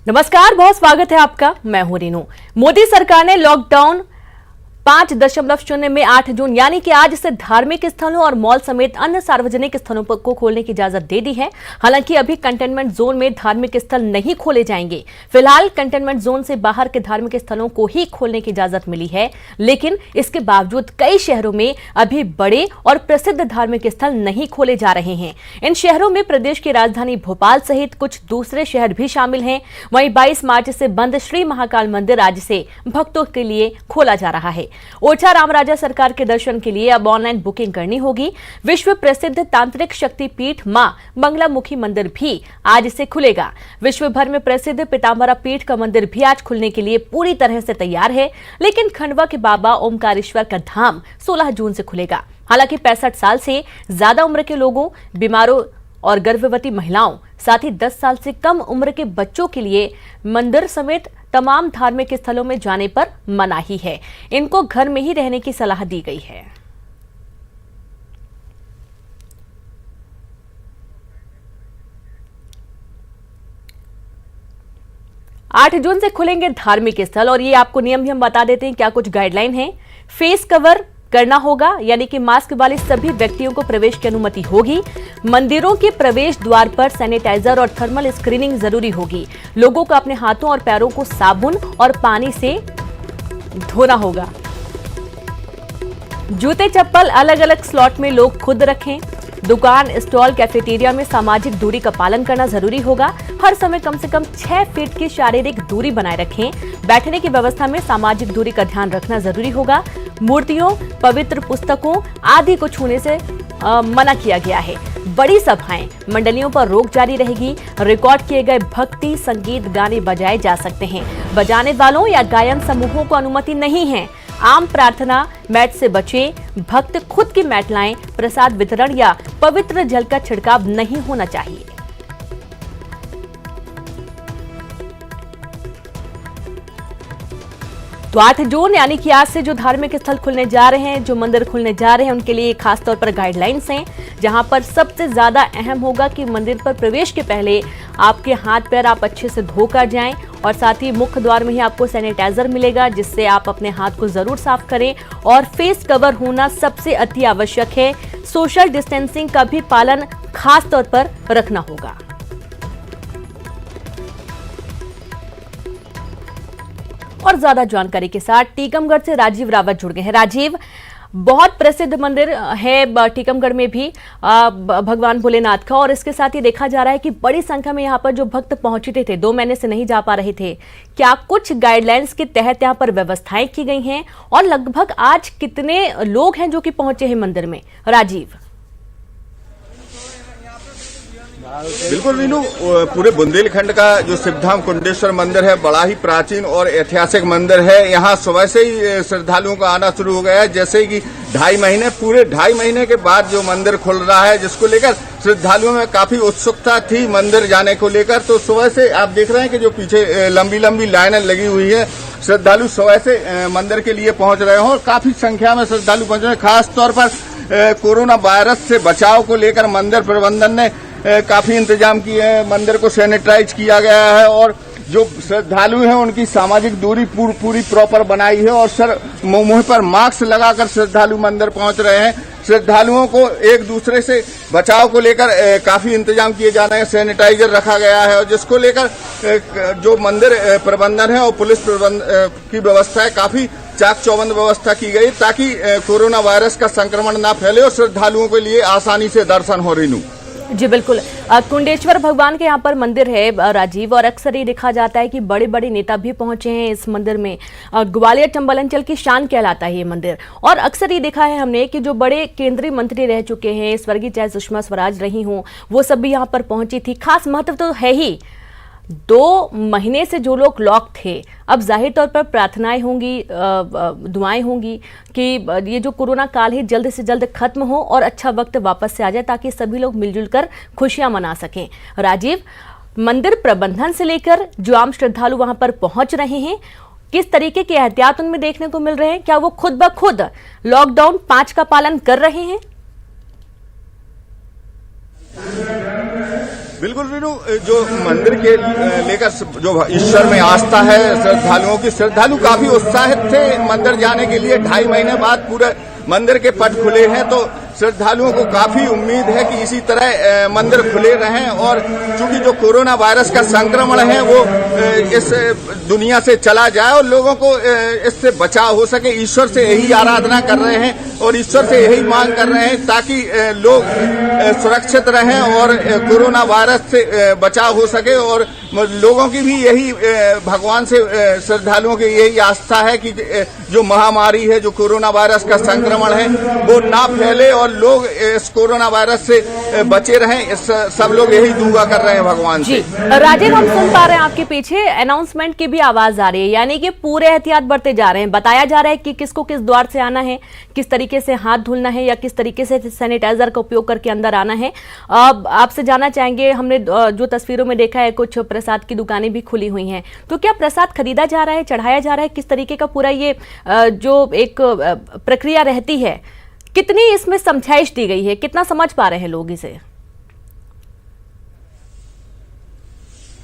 नमस्कार, बहुत स्वागत है आपका। मैं हूं रीनू। मोदी सरकार ने लॉकडाउन 5.0 में 8 जून यानी कि आज से धार्मिक स्थलों और मॉल समेत अन्य सार्वजनिक स्थलों को खोलने की इजाजत दे दी है। हालांकि अभी कंटेनमेंट जोन में धार्मिक स्थल नहीं खोले जाएंगे। फिलहाल कंटेनमेंट जोन से बाहर के धार्मिक स्थलों को ही खोलने की इजाजत मिली है, लेकिन इसके बावजूद कई शहरों में अभी बड़े और प्रसिद्ध धार्मिक स्थल नहीं खोले जा रहे हैं। इन शहरों में प्रदेश की राजधानी भोपाल सहित कुछ दूसरे शहर भी शामिल हैं। वहीं 22 मार्च से बंद श्री महाकाल मंदिर आज से भक्तों के लिए खोला जा रहा है। ओरछा रामराजा सरकार के दर्शन के लिए अब ऑनलाइन बुकिंग करनी होगी। विश्व प्रसिद्ध तांत्रिक शक्तिपीठ मां मंगलामुखी मंदिर भी आज से खुलेगा। विश्व भर में प्रसिद्ध पीताम्बरा पीठ का मंदिर भी आज खुलने के लिए पूरी तरह से तैयार है, लेकिन खंडवा के बाबा ओमकारेश्वर का धाम 16 जून से खुलेगा। हालांकि 65 साल से ज्यादा उम्र के लोगों, बीमारों और गर्भवती महिलाओं, साथ ही 10 साल से कम उम्र के बच्चों के लिए मंदिर समेत तमाम धार्मिक स्थलों में जाने पर मनाही है। इनको घर में ही रहने की सलाह दी गई है। आठ जून से खुलेंगे धार्मिक स्थल और ये आपको नियम भी हम बता देते हैं क्या कुछ गाइडलाइन है। फेस कवर करना होगा, यानी कि मास्क वाले सभी व्यक्तियों को प्रवेश की अनुमति होगी। मंदिरों के प्रवेश द्वार पर सैनिटाइजर और थर्मल स्क्रीनिंग जरूरी होगी। लोगों को अपने हाथों और पैरों को साबुन और पानी से धोना होगा। जूते चप्पल अलग अलग स्लॉट में लोग खुद रखें। दुकान, स्टॉल, कैफेटेरिया में सामाजिक दूरी का पालन करना जरूरी होगा। हर समय कम से कम 6 फीट की शारीरिक दूरी बनाए रखें। बैठने की व्यवस्था में सामाजिक दूरी का ध्यान रखना जरूरी होगा। मूर्तियों, पवित्र पुस्तकों आदि को छूने से मना किया गया है। बड़ी सभाएं, मंडलियों पर रोक जारी रहेगी। रिकॉर्ड किए गए भक्ति संगीत गाने बजाए जा सकते हैं। बजाने वालों या गायन समूहों को अनुमति नहीं है। आम प्रार्थना मैट से बचें। भक्त खुद की मैट लाएं। प्रसाद वितरण या पवित्र जल का छिड़काव नहीं होना चाहिए। तो 8 जून यानी कि आज से जो धार्मिक स्थल खुलने जा रहे हैं, जो मंदिर खुलने जा रहे हैं, उनके लिए खास तौर पर गाइडलाइंस हैं, जहां पर सबसे ज्यादा अहम होगा कि मंदिर पर प्रवेश के पहले आपके हाथ पैर आप अच्छे से धोकर जाएं और साथ ही मुख्य द्वार में ही आपको सैनिटाइजर मिलेगा, जिससे आप अपने हाथ को जरूर साफ करें। और फेस कवर होना सबसे अति आवश्यक है। सोशल डिस्टेंसिंग का भी पालन खास तौर पर रखना होगा। और ज्यादा जानकारी के साथ टीकमगढ़ से राजीव रावत जुड़ गए हैं। राजीव, बहुत प्रसिद्ध मंदिर है टीकमगढ़ में भी भगवान भोलेनाथ का, और इसके साथ ही देखा जा रहा है कि बड़ी संख्या में यहाँ पर जो भक्त पहुंचते थे, 2 महीने से नहीं जा पा रहे थे, क्या कुछ गाइडलाइंस के तहत यहाँ पर व्यवस्थाएं की गई हैं? और लगभग आज कितने लोग हैं जो कि पहुंचे हैं मंदिर में? राजीव। बिल्कुल मीनू, पूरे बुंदेलखंड का जो शिवधाम कुंडेश्वर मंदिर है, बड़ा ही प्राचीन और ऐतिहासिक मंदिर है। यहाँ सुबह से ही श्रद्धालुओं का आना शुरू हो गया है। जैसे कि पूरे ढाई महीने के बाद जो मंदिर खुल रहा है, जिसको लेकर श्रद्धालुओं में काफी उत्सुकता थी मंदिर जाने को लेकर। तो सुबह से आप देख रहे हैं कि जो पीछे लंबी लंबी लाइनें लगी हुई है, श्रद्धालु सुबह से मंदिर के लिए पहुंच रहे हैं और काफी संख्या में श्रद्धालु पहुंच रहे हैं। खास तौर पर कोरोना वायरस से बचाव को लेकर मंदिर प्रबंधन ने काफी इंतजाम किए हैं। मंदिर को सैनिटाइज किया गया है और जो श्रद्धालु हैं उनकी सामाजिक दूरी पूरी प्रॉपर बनाई है और सर मुंह पर मास्क लगाकर श्रद्धालु मंदिर पहुंच रहे हैं। श्रद्धालुओं को एक दूसरे से बचाव को लेकर काफी इंतजाम किए जा रहे हैं। सैनिटाइजर रखा गया है और जिसको लेकर जो मंदिर प्रबंधन है और पुलिस की व्यवस्था है, काफी चाक चौबंद व्यवस्था की गई ताकि कोरोना वायरस का संक्रमण ना फैले और श्रद्धालुओं के लिए आसानी से दर्शन हो। रीनू जी बिल्कुल, कुंडेश्वर भगवान के यहाँ पर मंदिर है राजीव, और अक्सर ये देखा जाता है कि बड़े बड़े नेता भी पहुंचे हैं इस मंदिर में। ग्वालियर चंबल अंचल की शान कहलाता है ये मंदिर, और अक्सर ये देखा है हमने कि जो बड़े केंद्रीय मंत्री रह चुके हैं, स्वर्गीय चाहे सुषमा स्वराज रही हों, वो सब भी यहाँ पर पहुंची थी। खास महत्व तो है ही, 2 महीने से जो लोग लॉक थे, अब जाहिर तौर पर प्रार्थनाएं होंगी, दुआएं होंगी कि ये जो कोरोना काल है जल्द से जल्द खत्म हो और अच्छा वक्त वापस से आ जाए, ताकि सभी लोग मिलजुल कर खुशियां मना सकें। राजीव, मंदिर प्रबंधन से लेकर जो आम श्रद्धालु वहां पर पहुंच रहे हैं, किस तरीके के एहतियात उनमें देखने को मिल रहे हैं? क्या वो खुद ब खुद लॉकडाउन 5 का पालन कर रहे हैं? बिल्कुल वीनू, जो मंदिर के लेकर जो ईश्वर में आस्था है श्रद्धालुओं की, श्रद्धालु काफी उत्साहित थे मंदिर जाने के लिए। 2.5 महीने बाद पूरे मंदिर के पट खुले हैं, तो श्रद्धालुओं को काफी उम्मीद है कि इसी तरह मंदिर खुले रहें। और चूंकि जो कोरोना वायरस का संक्रमण है वो इस दुनिया से चला जाए और लोगों को इससे बचाव हो सके, ईश्वर से यही आराधना कर रहे हैं और ईश्वर से यही मांग कर रहे हैं ताकि लोग सुरक्षित रहें और कोरोना वायरस से बचाव हो सके। और लोगों की भी यही भगवान से श्रद्धालुओं की यही आस्था है कि जो महामारी है, जो कोरोना वायरस का संक्रमण है, वो ना फैले और लोग इस कोरोना वायरस से बचे रहें। सब लोग यही दुआ कर रहे हैं भगवान से। राजीव, हम सुन पा रहे हैं आपके पीछे अनाउंसमेंट की भी आवाज आ रही है, यानी कि पूरे एहतियात बरते जा रहे हैं। बताया जा रहा है कि किसको किस द्वार से आना है, किस तरीके से हाथ धुलना है या किस तरीके से सैनिटाइजर का उपयोग करके अंदर आना है। आपसे जानना चाहेंगे, हमने जो तस्वीरों में देखा है कुछ प्रसाद की दुकानें भी खुली हुई हैं, तो क्या प्रसाद खरीदा जा रहा है, चढ़ाया जा रहा है, किस तरीके का पूरा ये जो एक प्रक्रिया रहती है, कितनी इसमें समझाइश दी गई है, कितना समझ पा रहे हैं लोग इसे?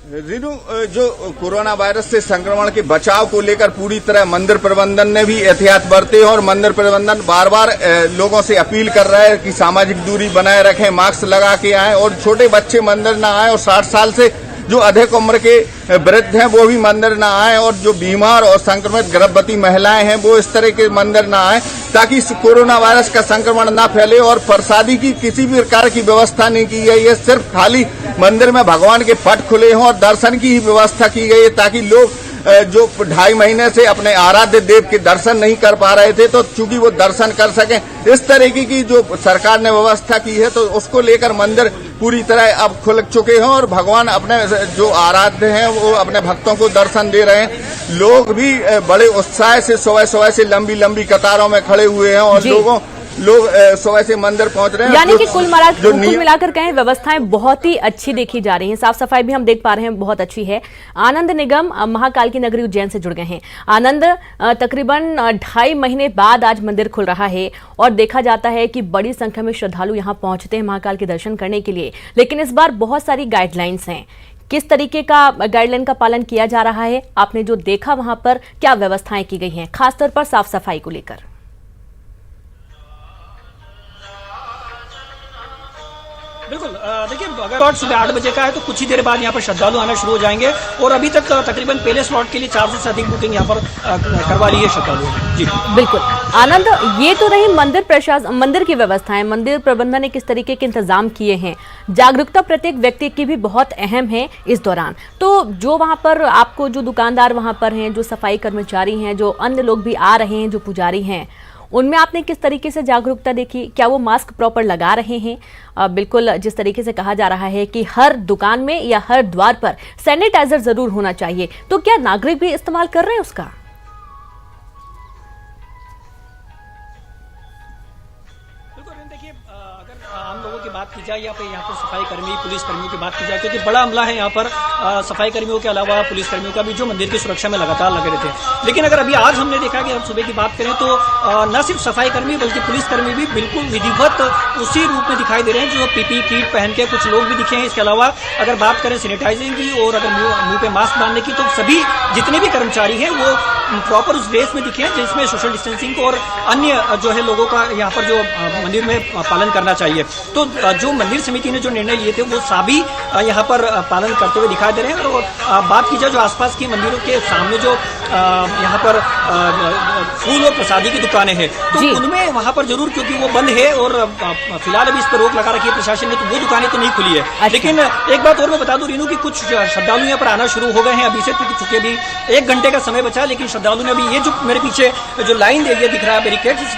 रीनू, जो कोरोना वायरस से संक्रमण के बचाव को लेकर पूरी तरह मंदिर प्रबंधन ने भी एहतियात बरते हैं और मंदिर प्रबंधन बार बार लोगों से अपील कर रहा है कि सामाजिक दूरी बनाए रखें, मास्क लगा के आएं और छोटे बच्चे मंदिर न आएं और 60 साल से जो अधिक उम्र के वृद्ध हैं वो भी मंदिर न आए और जो बीमार और संक्रमित गर्भवती महिलाएं हैं वो इस तरह के मंदिर न आए, ताकि कोरोना वायरस का संक्रमण न फैले। और प्रसादी की किसी भी प्रकार की व्यवस्था नहीं की गई है, सिर्फ खाली मंदिर में भगवान के पट खुले हों और दर्शन की ही व्यवस्था की गई है, ताकि लोग जो 2.5 महीने से अपने आराध्य देव के दर्शन नहीं कर पा रहे थे, तो चूंकि वो दर्शन कर सकें, इस तरीके की जो सरकार ने व्यवस्था की है, तो उसको लेकर मंदिर पूरी तरह अब खुल चुके हैं और भगवान अपने जो आराध्य हैं वो अपने भक्तों को दर्शन दे रहे हैं। लोग भी बड़े उत्साह से सुबह से लंबी लंबी कतारों में खड़े हुए हैं और लोग सुबह से मंदिर पहुंच रहे हैं। यानी कि कुल मिलाकर कहें व्यवस्थाएं बहुत ही अच्छी देखी जा रही हैं, साफ सफाई भी हम देख पा रहे हैं बहुत अच्छी है। आनंद निगम महाकाल की नगरी उज्जैन से जुड़ गए हैं। आनंद, तकरीबन 2.5 महीने बाद आज मंदिर खुल रहा है और देखा जाता है कि बड़ी संख्या में श्रद्धालु यहाँ पहुंचते हैं महाकाल के दर्शन करने के लिए, लेकिन इस बार बहुत सारी गाइडलाइंस हैं। किस तरीके का गाइडलाइन का पालन किया जा रहा है, आपने जो देखा वहां पर क्या व्यवस्थाएं की गई हैं, खासतौर पर साफ सफाई को लेकर? बिल्कुल, देखिए अगर स्लॉट सुबह 8 बजे का है तो कुछ ही देर बाद यहाँ पर श्रद्धालु आना शुरू हो जाएंगे और अभी तक तकरीबन पहले स्लॉट के लिए 400 से अधिक बुकिंग यहाँ पर करवा ली है श्रद्धालुओं ने। जी बिल्कुल। आनंद, ये तो रही मंदिर की व्यवस्थाएं, मंदिर प्रबंधन ने किस तरीके के इंतजाम किए हैं, जागरूकता प्रत्येक व्यक्ति की भी बहुत अहम है इस दौरान। तो जो वहां पर आपको जो दुकानदार वहां पर हैं, जो सफाई कर्मचारी हैं, जो अन्य लोग भी आ रहे हैं, जो पुजारी हैं, उनमें आपने किस तरीके से जागरूकता देखी? क्या वो मास्क प्रॉपर लगा रहे हैं? बिल्कुल, जिस तरीके से कहा जा रहा है कि हर दुकान में या हर द्वार पर सैनिटाइजर जरूर होना चाहिए, तो क्या नागरिक भी इस्तेमाल कर रहे हैं उसका? देखिए, अगर आम लोगों की बात की जाए या फिर यहाँ पर सफाई कर्मी, पुलिस कर्मियों की बात की जाए, क्योंकि बड़ा अमला है यहाँ पर सफाई कर्मियों के अलावा पुलिस कर्मियों का भी, जो मंदिर की सुरक्षा में लगातार लगे रहते हैं। लेकिन अगर अभी आज हमने देखा कि हम सुबह की बात करें तो न सिर्फ सफाई कर्मी बल्कि पुलिस कर्मी भी बिल्कुल विधिवत उसी रूप में दिखाई दे रहे हैं, जो पीपी किट पहन के कुछ लोग भी दिखे हैं। इसके अलावा अगर बात करें सैनिटाइजिंग की और अगर मुंह पे मास्क बांधने की, तो सभी जितने भी कर्मचारी हैं वो प्रॉपर उस ड्रेस में दिखे हैं जिसमें सोशल डिस्टेंसिंग और अन्य जो है लोगों का यहाँ पर जो मंदिर में पालन करना चाहिए। तो जो मंदिर समिति ने जो निर्णय लिए थे वो सभी यहाँ पर पालन करते हुए दिखाई दे रहे हैं। और बात की जाए जो आसपास के मंदिरों के सामने जो यहाँ पर फूल और प्रसादी की दुकानें हैं, तो उनमें वहाँ पर जरूर, क्योंकि वो बंद है और फिलहाल अभी इस पर रोक लगा रखी है प्रशासन ने, तो वो दुकानें तो नहीं खुली है। अच्छा। लेकिन एक बात और मैं बता दूं रीनू की कुछ श्रद्धालु यहाँ पर आना शुरू हो गए हैं अभी से, चूंकि अभी 1 घंटे का समय बचा है, लेकिन श्रद्धालु ने अभी ये जो मेरे पीछे जो लाइन एरिया दिख रहा है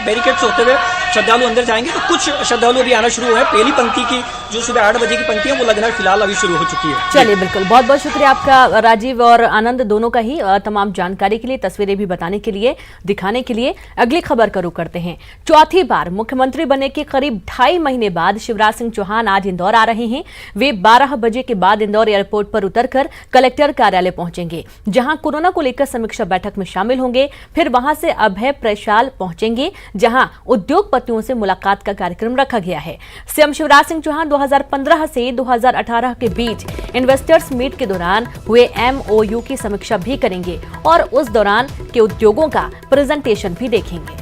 बैरिकेड से होते हुए श्रद्धालु अंदर जाएंगे, तो कुछ श्रद्धालु अभी आना शुरू हुए हैं। पहली पंक्ति की जो सुबह 8 बजे की पंक्ति है वो लगना फिलहाल अभी शुरू हो चुकी है। चलिए, बिल्कुल, बहुत बहुत शुक्रिया आपका राजीव और आनंद दोनों का ही तमाम जानकारी के लिए, तस्वीरें भी बताने के लिए, दिखाने के लिए। अगली खबर का रुख करते हैं। चौथी बार मुख्यमंत्री बनने के करीब 2.5 महीने बाद शिवराज सिंह चौहान आज इंदौर आ रहे हैं। वे 12 बजे के बाद इंदौर एयरपोर्ट पर उतरकर कलेक्टर कार्यालय पहुंचेंगे, जहां कोरोना को लेकर समीक्षा बैठक में शामिल होंगे। फिर वहां से अभय प्रशाल पहुंचेंगे, जहां उद्योगपति उद्योगपतियों से मुलाकात का कार्यक्रम रखा गया है। सीएम शिवराज सिंह चौहान 2015 से 2018 के बीच इन्वेस्टर्स मीट के दौरान हुए MOU की समीक्षा भी करेंगे और उस दौरान के उद्योगों का प्रेजेंटेशन भी देखेंगे।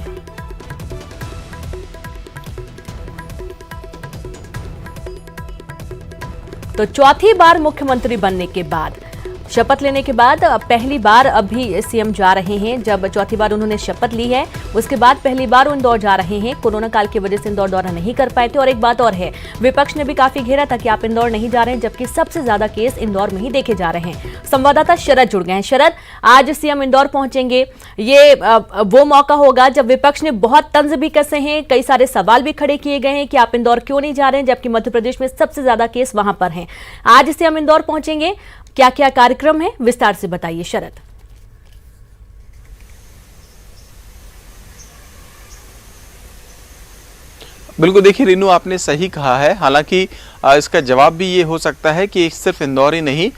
तो चौथी बार मुख्यमंत्री बनने के बाद, शपथ लेने के बाद पहली बार अभी सीएम जा रहे हैं। जब चौथी बार उन्होंने शपथ ली है, उसके बाद पहली बार वो इंदौर जा रहे हैं। कोरोना काल की वजह से इंदौर दौरा नहीं कर पाए थे। और एक बात और है, विपक्ष ने भी काफी घेरा था कि आप इंदौर नहीं जा रहे हैं, जबकि सबसे ज्यादा केस इंदौर में ही देखे जा रहे हैं। संवाददाता शरद जुड़ गए हैं। शरद, आज सीएम इंदौर पहुंचेंगे, ये वो मौका होगा जब विपक्ष ने बहुत तंज भी कसे हैं, कई सारे सवाल भी खड़े किए गए हैं कि आप इंदौर क्यों नहीं जा रहे हैं, जबकि मध्य प्रदेश में सबसे ज्यादा केस वहां पर हैं। आज सीएम इंदौर पहुंचेंगे, क्या क्या कार्यक्रम है, विस्तार से बताइए शरद। बिल्कुल, देखिए रीनू, आपने सही कहा है। हालांकि इसका जवाब भी ये हो सकता है कि सिर्फ इंदौर ही नहीं,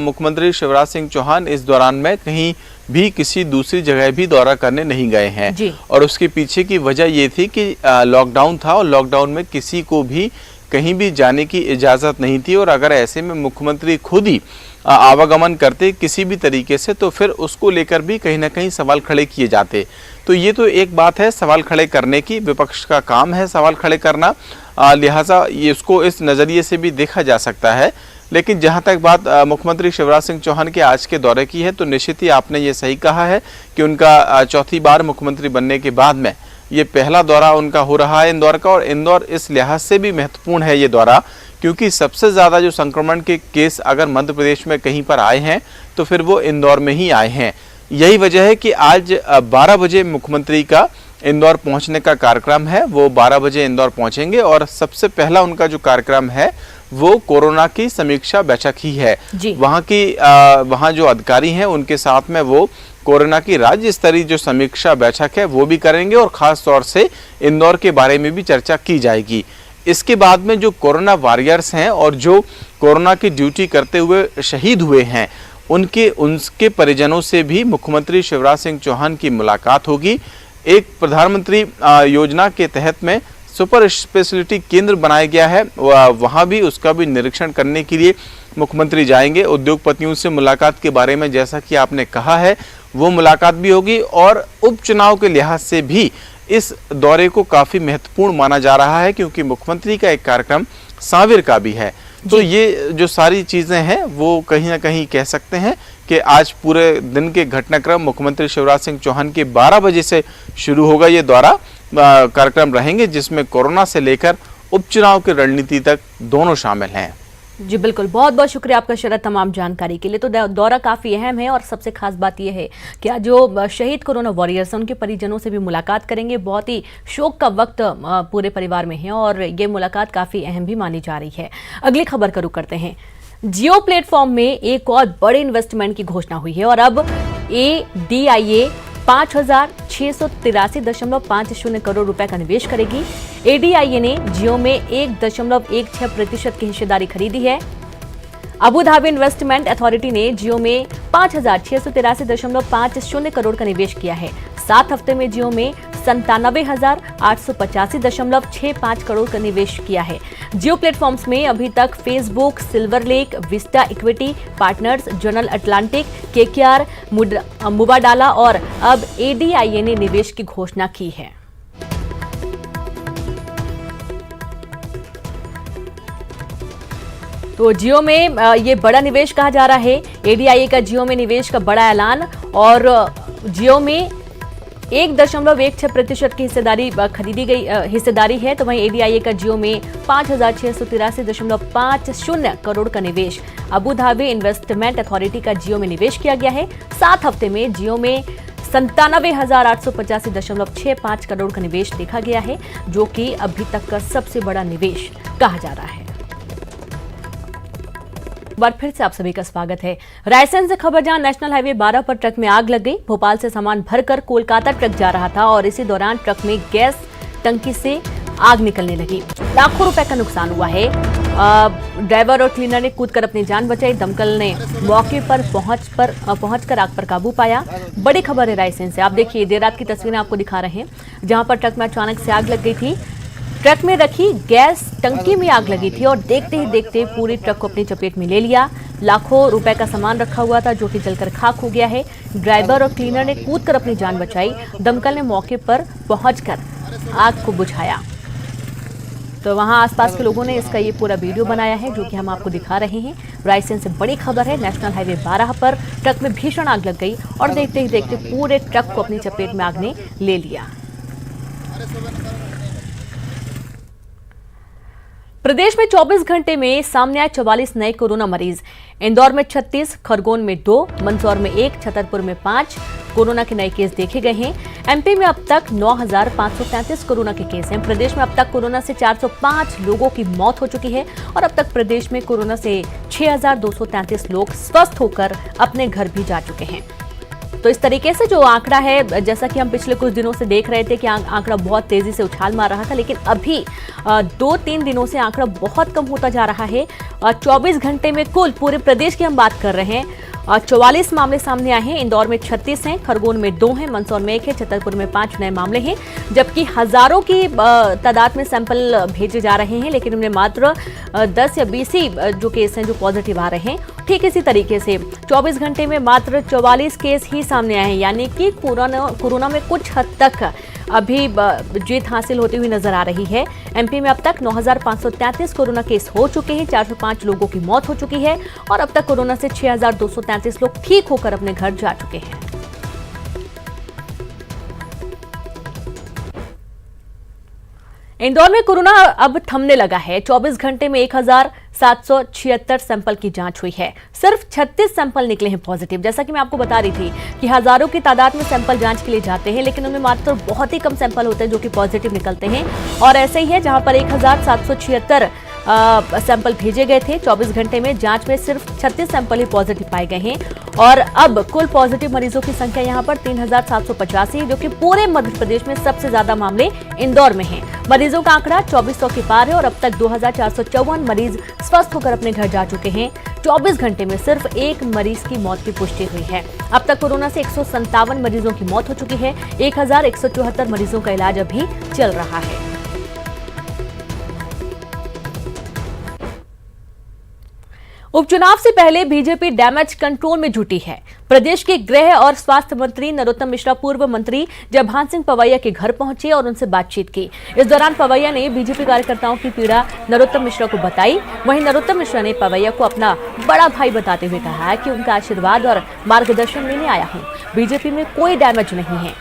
मुख्यमंत्री शिवराज सिंह चौहान इस दौरान में कहीं भी किसी दूसरी जगह भी दौरा करने नहीं गए हैं। और उसके पीछे की वजह ये थी कि लॉकडाउन था और लॉकडाउन में किसी को भी कहीं भी जाने की इजाज़त नहीं थी। और अगर ऐसे में मुख्यमंत्री खुद ही आवागमन करते किसी भी तरीके से, तो फिर उसको लेकर भी कहीं ना कहीं सवाल खड़े किए जाते। तो ये तो एक बात है सवाल खड़े करने की, विपक्ष का काम है सवाल खड़े करना, लिहाजा ये उसको इस नज़रिए से भी देखा जा सकता है। लेकिन जहाँ तक बात मुख्यमंत्री शिवराज सिंह चौहान के आज के दौरे की है, तो निश्चित ही आपने ये सही कहा है कि उनका चौथी बार मुख्यमंत्री बनने के बाद में ये पहला दौरा उनका हो रहा है इंदौर का। और इंदौर इस लिहाज से भी महत्वपूर्ण है ये दौरा, क्योंकि सबसे ज़्यादा जो संक्रमण के केस अगर मध्य प्रदेश में कहीं पर आए हैं तो फिर वो इंदौर में ही आए हैं। यही वजह है कि आज 12 बजे मुख्यमंत्री का इंदौर पहुंचने का कार्यक्रम है। वो 12 बजे इंदौर पहुंचेंगे और सबसे पहला उनका जो कार्यक्रम है वो कोरोना की समीक्षा बैठक ही है। वहाँ जो अधिकारी हैं उनके साथ में वो कोरोना की राज्य स्तरीय जो समीक्षा बैठक है वो भी करेंगे और खास तौर से इंदौर के बारे में भी चर्चा की जाएगी। इसके बाद में जो कोरोना वॉरियर्स हैं और जो कोरोना की ड्यूटी करते हुए शहीद हुए हैं, उनके परिजनों से भी मुख्यमंत्री शिवराज सिंह चौहान की मुलाकात होगी। एक प्रधानमंत्री योजना के तहत में सुपर स्पेशलिटी केंद्र बनाया गया है, वहाँ भी उसका भी निरीक्षण करने के लिए मुख्यमंत्री जाएंगे। उद्योगपतियों से मुलाकात के बारे में जैसा कि आपने कहा है वो मुलाकात भी होगी। और उपचुनाव के लिहाज से भी इस दौरे को काफ़ी महत्वपूर्ण माना जा रहा है, क्योंकि मुख्यमंत्री का एक कार्यक्रम सांवेर का भी है। तो ये जो सारी चीज़ें हैं वो कहीं ना कहीं कह सकते हैं कि आज पूरे दिन के घटनाक्रम मुख्यमंत्री शिवराज सिंह चौहान के 12 बजे से शुरू होगा ये दौरा, कार्यक्रम रहेंगे जिसमें कोरोना से लेकर उपचुनाव की रणनीति तक दोनों शामिल हैं। जी बिल्कुल, बहुत बहुत शुक्रिया आपका शरद तमाम जानकारी के लिए। तो दौरा काफ़ी अहम है और सबसे खास बात यह है कि आज जो शहीद कोरोना वॉरियर्स हैं उनके परिजनों से भी मुलाकात करेंगे। बहुत ही शोक का वक्त पूरे परिवार में है और ये मुलाकात काफ़ी अहम भी मानी जा रही है। अगली खबर का रुख करते हैं। जियो प्लेटफॉर्म में एक और बड़े इन्वेस्टमेंट की घोषणा हुई है और अब ADIA 5,683.50 करोड़ रुपए का निवेश करेगी। ADIA ने जियो में 1.16% की हिस्सेदारी खरीदी है। अबू धाबी इन्वेस्टमेंट अथॉरिटी ने जियो में 5,683.50 करोड़ का निवेश किया है। 7 हफ्ते में जियो में 97,885.65 करोड़ का निवेश किया है। जियो प्लेटफॉर्म्स में अभी तक Facebook, silver lake, Vista equity partners, general Atlantic, KKR, मुबाडाला और अब ADIA ने निवेश की घोषणा की है। तो जियो में ये बड़ा निवेश कहा जा रहा है। ADIA का जियो में निवेश का बड़ा ऐलान और जियो में 1.16% की हिस्सेदारी है। तो वहीं ADIA का जियो में 5,683.50 करोड़ का निवेश अबू धाबी इन्वेस्टमेंट अथॉरिटी का जियो में निवेश किया गया है। 7 हफ्ते में जियो में 97,885.65 करोड़ का निवेश देखा गया है, जो कि अभी तक का सबसे बड़ा निवेश कहा जा रहा है। बार फिर से आप सभी का स्वागत है। रायसेन से खबर, जहां नेशनल हाईवे 12 पर ट्रक में आग लग गई। भोपाल से सामान भरकर कोलकाता ट्रक जा रहा था और इसी दौरान ट्रक में गैस टंकी से आग निकलने लगी। लाखों रुपए का नुकसान हुआ है ड्राइवर और क्लीनर ने कूदकर अपनी जान बचाई। दमकल ने मौके पर पहुंचकर आग पर काबू पाया। बड़ी खबर है रायसेन से। आप देखिए, देर रात की तस्वीरें आपको दिखा रहे हैं, जहां पर ट्रक में अचानक से आग लग गई थी। ट्रक में रखी गैस टंकी में आग लगी थी और देखते ही देखते पूरे ट्रक को अपनी चपेट में ले लिया। लाखों रुपए का सामान रखा हुआ था जो कि जलकर खाक हो गया है। ड्राइवर और क्लीनर ने कूदकर अपनी जान बचाई। दमकल ने मौके पर पहुंचकर आग को बुझाया। तो वहां आसपास के लोगों ने इसका ये पूरा वीडियो बनाया है जो कि हम आपको दिखा रहे हैं। रायसेन से बड़ी खबर है। नेशनल हाईवे 12 पर ट्रक में भीषण आग लग गई और देखते ही देखते पूरे ट्रक को अपनी चपेट में आग ने ले लिया। प्रदेश में 24 घंटे में सामने आए 44 नए कोरोना मरीज। इंदौर में 36, खरगोन में 2, मंदसौर में 1, छतरपुर में 5 कोरोना के नए केस देखे गए हैं। एमपी में अब तक 9,533 कोरोना के केस हैं। प्रदेश में अब तक कोरोना से 405 लोगों की मौत हो चुकी है और अब तक प्रदेश में कोरोना से 6,233 लोग स्वस्थ होकर अपने घर भी जा चुके हैं। तो इस तरीके से जो आंकड़ा है, जैसा कि हम पिछले कुछ दिनों से देख रहे थे कि आंकड़ा बहुत तेजी से उछाल मार रहा था, लेकिन अभी 2-3 दिनों से आंकड़ा बहुत कम होता जा रहा है। 24 घंटे में कुल पूरे प्रदेश की हम बात कर रहे हैं, 44 मामले सामने आए हैं। इंदौर में 36 हैं, खरगोन में 2 हैं, मंदसौर में 1 है, छतरपुर में 5 नए मामले हैं, जबकि हजारों की तादाद में सैंपल भेजे जा रहे हैं, लेकिन उनमें मात्र 10 या 20 ही जो केस हैं जो पॉजिटिव आ रहे हैं। ठीक इसी तरीके से 24 घंटे में मात्र 44 केस ही सामने आए हैं, यानी कि कोरोना में कुछ हद तक अभी जीत हासिल होती हुई नजर आ रही है। एमपी में अब तक 9,533 कोरोना केस हो चुके हैं, 405 लोगों की मौत हो चुकी है और अब तक कोरोना से 6,233 लोग ठीक होकर अपने घर जा चुके हैं। इंदौर में कोरोना अब थमने लगा है। 24 घंटे में 1,776 सैंपल की जांच हुई है। सिर्फ 36 सैंपल निकले हैं पॉजिटिव। जैसा कि मैं आपको बता रही थी कि हजारों की तादाद में सैंपल जांच के लिए जाते हैं, लेकिन उनमें मात्र बहुत ही कम सैंपल होते हैं जो कि पॉजिटिव निकलते हैं। और ऐसे ही है जहां पर 1,776 सैंपल भेजे गए थे। 24 घंटे में जांच में सिर्फ 36 सैंपल ही पॉजिटिव पाए गए हैं और अब कुल पॉजिटिव मरीजों की संख्या यहां पर 3,785 है, जो कि पूरे मध्य प्रदेश में सबसे ज्यादा मामले इंदौर में हैं। मरीजों का आंकड़ा 2400 के पार है और अब तक 2,454 मरीज स्वस्थ होकर अपने घर जा चुके हैं। 24 घंटे में सिर्फ 1 मरीज की मौत की पुष्टि हुई है। अब तक कोरोना से 157 मरीजों की मौत हो चुकी है। 1,174 मरीजों का इलाज अभी चल रहा है। उपचुनाव से पहले बीजेपी डैमेज कंट्रोल में जुटी है। प्रदेश के गृह और स्वास्थ्य मंत्री नरोत्तम मिश्रा पूर्व मंत्री जयभान सिंह पवैया के घर पहुंचे और उनसे बातचीत की। इस दौरान पवैया ने बीजेपी कार्यकर्ताओं की पीड़ा नरोत्तम मिश्रा को बताई। वहीं नरोत्तम मिश्रा ने पवैया को अपना बड़ा भाई बताते हुए कहा कि उनका आशीर्वाद और मार्गदर्शन लेने आया हूं। बीजेपी में कोई डैमेज नहीं है,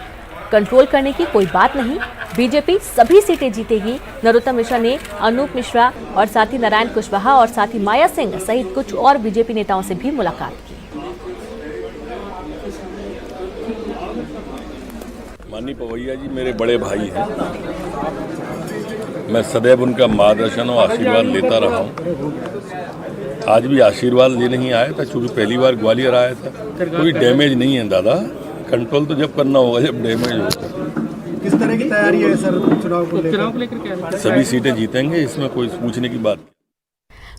कंट्रोल करने की कोई बात नहीं, बीजेपी सभी सीटें जीतेगी। नरोत्तम मिश्रा ने अनूप मिश्रा और साथी नारायण कुशवाहा और साथी माया सिंह सहित कुछ और बीजेपी नेताओं से भी मुलाकात की। माननीय पवैया जी मेरे बड़े भाई हैं, मैं सदैव उनका मार्गदर्शन और आशीर्वाद लेता रहा हूँ। आज भी आशीर्वाद लेने ही आया था, चूँकि पहली बार ग्वालियर आया था। कोई डैमेज नहीं है दादा, कंट्रोल तो जब करना होगा जब डैमेज होगा। किस तरह की तैयारी है सर चुनाव को लेकर क्या? सभी सीटें जीतेंगे, इसमें कोई पूछने की बात।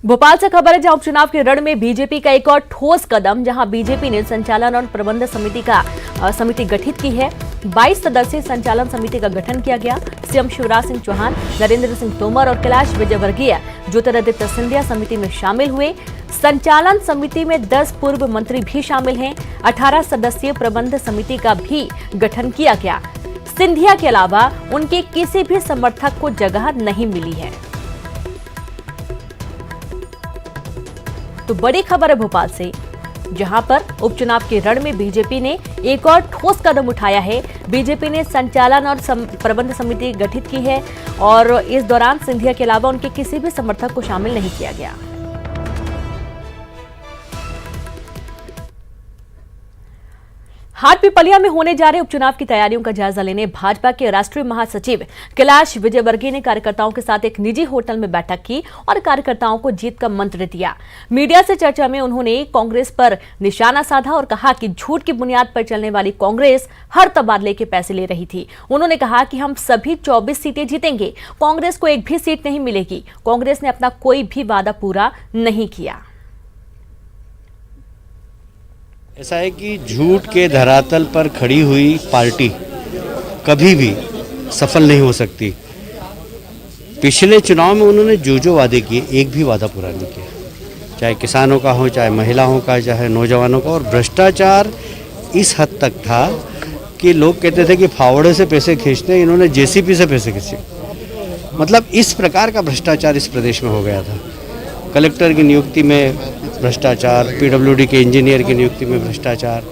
भोपाल से खबर है जहां उपचुनाव के रण में बीजेपी का एक और ठोस कदम, जहां बीजेपी ने संचालन और प्रबंध समिति गठित की है। 22 सदस्यीय संचालन समिति का गठन किया गया। सीएम शिवराज सिंह चौहान, नरेंद्र सिंह तोमर और कैलाश विजयवर्गीय ज्योतिरादित्य सिंधिया समिति में शामिल हुए। संचालन समिति में 10 पूर्व मंत्री भी शामिल हैं। 18 सदस्यीय प्रबंध समिति का भी गठन किया गया। सिंधिया के अलावा उनके किसी भी समर्थक को जगह नहीं मिली है। तो बड़ी खबर है भोपाल से, जहां पर उपचुनाव के रण में बीजेपी ने एक और ठोस कदम उठाया है। बीजेपी ने संचालन और प्रबंध समिति गठित की है और इस दौरान सिंधिया के अलावा उनके किसी भी समर्थक को शामिल नहीं किया गया। हाटपिपलिया में होने जा रहे उपचुनाव की तैयारियों का जायजा लेने भाजपा के राष्ट्रीय महासचिव कैलाश विजयवर्गीय ने कार्यकर्ताओं के साथ एक निजी होटल में बैठक की और कार्यकर्ताओं को जीत का मंत्र दिया। मीडिया से चर्चा में उन्होंने कांग्रेस पर निशाना साधा और कहा कि झूठ की बुनियाद पर चलने वाली कांग्रेस हर तबादले के पैसे ले रही थी। उन्होंने कहा कि हम सभी 24 सीटें जीतेंगे, कांग्रेस को एक भी सीट नहीं मिलेगी। कांग्रेस ने अपना कोई भी वादा पूरा नहीं किया। ऐसा है कि झूठ के धरातल पर खड़ी हुई पार्टी कभी भी सफल नहीं हो सकती। पिछले चुनाव में उन्होंने जो वादे किए, एक भी वादा पूरा नहीं किया, चाहे किसानों का हो, चाहे महिलाओं का, चाहे नौजवानों का। और भ्रष्टाचार इस हद तक था कि लोग कहते थे कि फावड़े से पैसे खींचते हैं, इन्होंने जेसीबी से पैसे खींचे। मतलब इस प्रकार का भ्रष्टाचार इस प्रदेश में हो गया था। कलेक्टर की नियुक्ति में भ्रष्टाचार, पीडब्ल्यूडी के इंजीनियर की नियुक्ति में भ्रष्टाचार,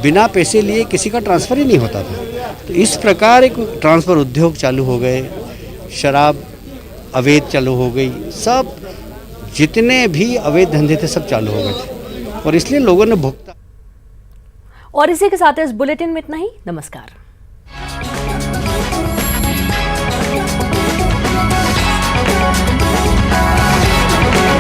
बिना पैसे लिए किसी का ट्रांसफ़र ही नहीं होता था। तो इस प्रकार एक ट्रांसफ़र उद्योग चालू हो गए, शराब अवैध चालू हो गई, सब जितने भी अवैध धंधे थे सब चालू हो गए थे और इसलिए लोगों ने भुगता। और इसी के साथ इस बुलेटिन में इतना ही। नमस्कार।